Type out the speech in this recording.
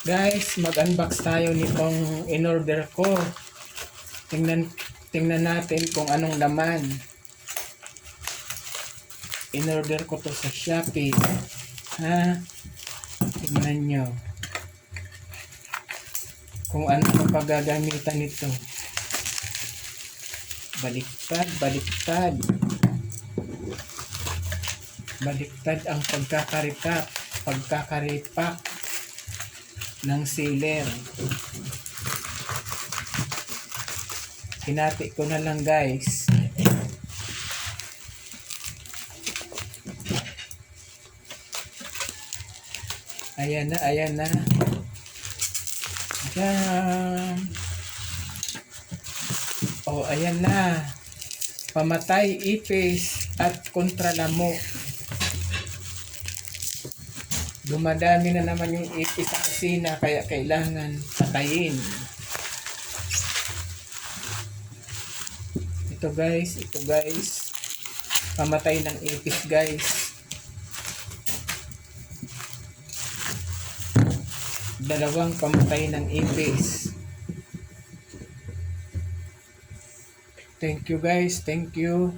Guys, mag-unbox tayo nitong in-order ko. Tingnan natin kung anong laman. In-order ko to sa Shopee. Ha? Tingnan nyo. Kung ano ang paggagamitan nito. Baliktad. Baliktad ang pagkakaripak ng sealer. Hinati ko na lang, guys. Ayan na. Ayan. Oh, ayan na. Pamatay ipis at kontralamok. Dumadami na naman yung ipis sa kusina, kaya kailangan patayin. Ito guys. Pamatay ng ipis, guys. Dalawang pamatay ng ipis. Thank you, guys. Thank you.